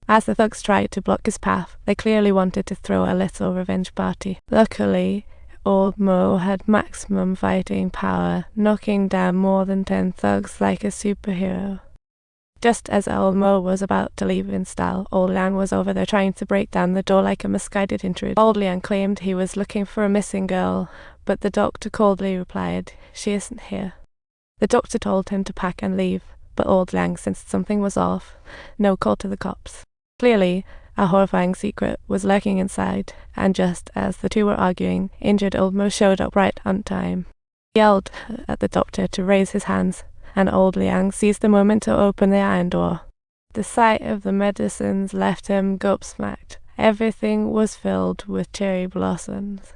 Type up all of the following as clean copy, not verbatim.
As the thugs tried to block his path, they clearly wanted to throw a little revenge party. Luckily, Old Mo had maximum fighting power, knocking down more than 10 thugs like a superhero. Just as Old Mo was about to leave in style, Old Liang was over there trying to break down the door like a misguided intruder. Old Liang claimed he was looking for a missing girl, but the doctor coldly replied, "She isn't here." The doctor told him to pack and leave, but Old Liang sensed something was off. No call to the cops. Clearly, a horrifying secret was lurking inside, and just as the two were arguing, injured Old Mo showed up right on time. He yelled at the doctor to raise his hands, and Old Liang seized the moment to open the iron door. The sight of the medicines left him gobsmacked. Everything was filled with cherry blossoms.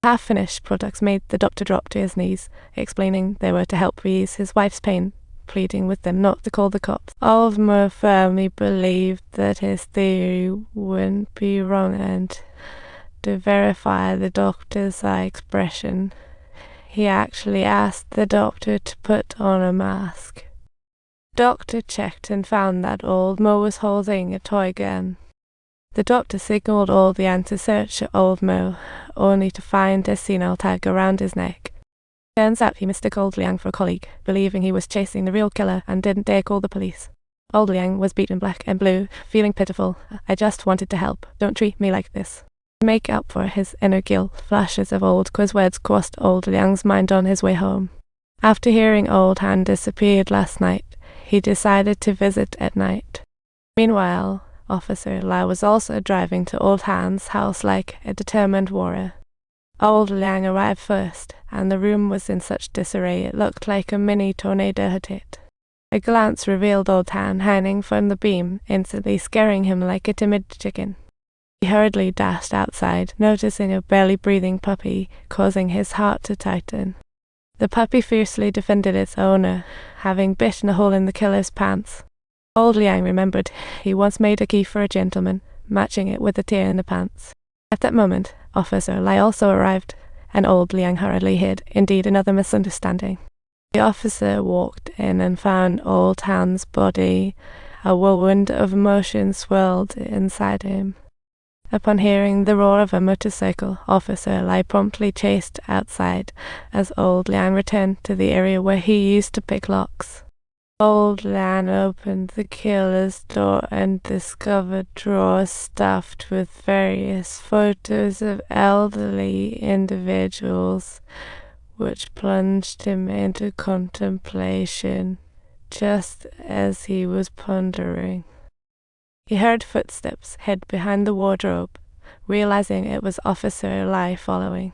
Half-finished products made the doctor drop to his knees, explaining they were to help ease his wife's pain, pleading with them not to call the cops. Old Mo firmly believed that his theory wouldn't be wrong, and to verify the doctor's eye expression, he actually asked the doctor to put on a mask. Doctor checked and found that Old Mo was holding a toy gun. The doctor signaled Old Liang to search Old Mo, only to find a senile tag around his neck. Turns out he mistook Old Liang for a colleague, believing he was chasing the real killer and didn't dare call the police. Old Liang was beaten black and blue, feeling pitiful. "I just wanted to help. Don't treat me like this." To make up for his inner guilt, flashes of old quiz words crossed Old Liang's mind on his way home. After hearing Old Han disappeared last night, he decided to visit at night. Meanwhile, Officer Lai was also driving to Old Han's house like a determined warrior. Old Liang arrived first, and the room was in such disarray it looked like a mini tornado had hit. A glance revealed Old Han hanging from the beam, instantly scaring him like a timid chicken. He hurriedly dashed outside, noticing a barely breathing puppy, causing his heart to tighten. The puppy fiercely defended its owner, having bitten a hole in the killer's pants. Old Liang remembered he once made a key for a gentleman, matching it with a tear in the pants. At that moment, Officer Lai also arrived, and Old Liang hurriedly hid, indeed another misunderstanding. The officer walked in and found Old Han's body. A whirlwind of emotion swirled inside him. Upon hearing the roar of a motorcycle, Officer Lai promptly chased outside as Old Liang returned to the area where he used to pick locks. Old Liang opened the killer's door and discovered drawers stuffed with various photos of elderly individuals, which plunged him into contemplation, just as he was pondering. He heard footsteps head behind the wardrobe, realizing it was Officer Lai following.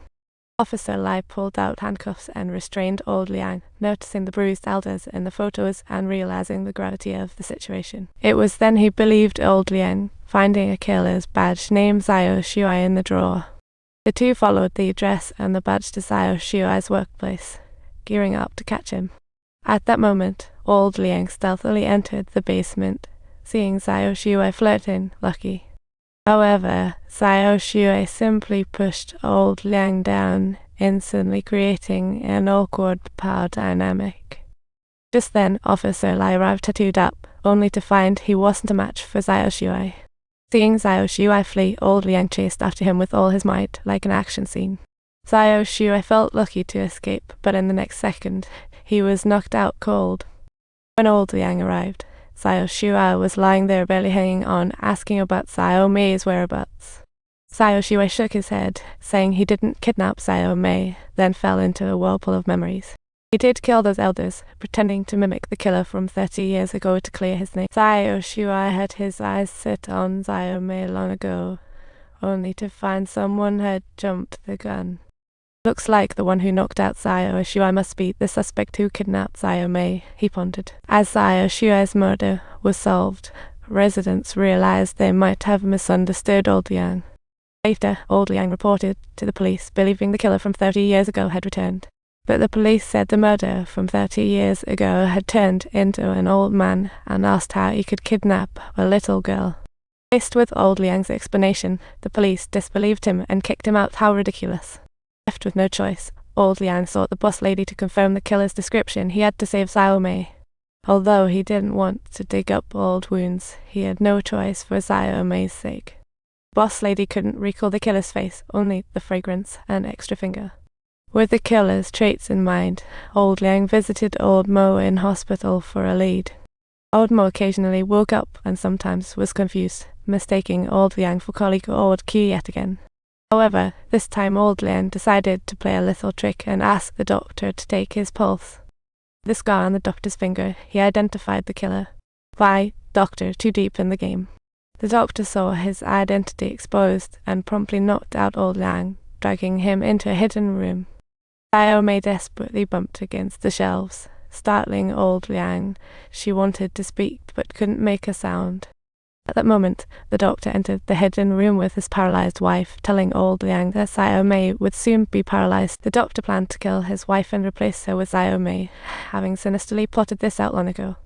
Officer Lai pulled out handcuffs and restrained Old Liang, noticing the bruised elders in the photos and realizing the gravity of the situation. It was then he believed Old Liang, finding a killer's badge named Xiao Shuai in the drawer. The two followed the address and the badge to Xiao Shuai's workplace, gearing up to catch him. At that moment, Old Liang stealthily entered the basement, seeing Xiao Shuai flirting Lucky. However, Xiao Shuai simply pushed Old Liang down, instantly creating an awkward power dynamic. Just then, Officer Lai arrived tattooed up, only to find he wasn't a match for Xiao Shuai. Seeing Xiao Shuai flee, Old Liang chased after him with all his might, like an action scene. Xiao Shuai felt lucky to escape, but in the next second, he was knocked out cold. When Old Liang arrived, Xiao Shuai was lying there barely hanging on, asking about Xiao Mei's whereabouts. Xiao Shuai shook his head, saying he didn't kidnap Xiao Mei, then fell into a whirlpool of memories. He did kill those elders, pretending to mimic the killer from 30 years ago to clear his name. Xiao Shuai had his eyes set on Xiao Mei long ago, only to find someone had jumped the gun. Looks like the one who knocked out Xiao Shuai must be the suspect who kidnapped Xiao Mei, he pondered. As Xiao Shuai's murder was solved, residents realized they might have misunderstood Old Liang. Later, Old Liang reported to the police, believing the killer from 30 years ago had returned. But the police said the murderer from 30 years ago had turned into an old man and asked how he could kidnap a little girl. Faced with Old Liang's explanation, the police disbelieved him and kicked him out. How ridiculous. Left with no choice, Old Liang sought the boss lady to confirm the killer's description. He had to save Xiao Mei. Although he didn't want to dig up old wounds, he had no choice for Xiao Mei's sake. Boss Lady couldn't recall the killer's face, only the fragrance and extra finger. With the killer's traits in mind, old Liang visited old Mo in hospital for a lead. Old Mo occasionally woke up and sometimes was confused, mistaking old Liang for colleague old Q yet again. However, this time old Liang decided to play a little trick and asked the doctor to take his pulse. The scar on the doctor's finger, he identified the killer. Why, doctor, too deep in the game. The doctor saw his identity exposed and promptly knocked out old Liang, dragging him into a hidden room. Xiao Mei desperately bumped against the shelves, startling old Liang. She wanted to speak but couldn't make a sound. At that moment, the doctor entered the hidden room with his paralyzed wife, telling old Liang that Xiao Mei would soon be paralyzed. The doctor planned to kill his wife and replace her with Xiao Mei, having sinisterly plotted this out long ago.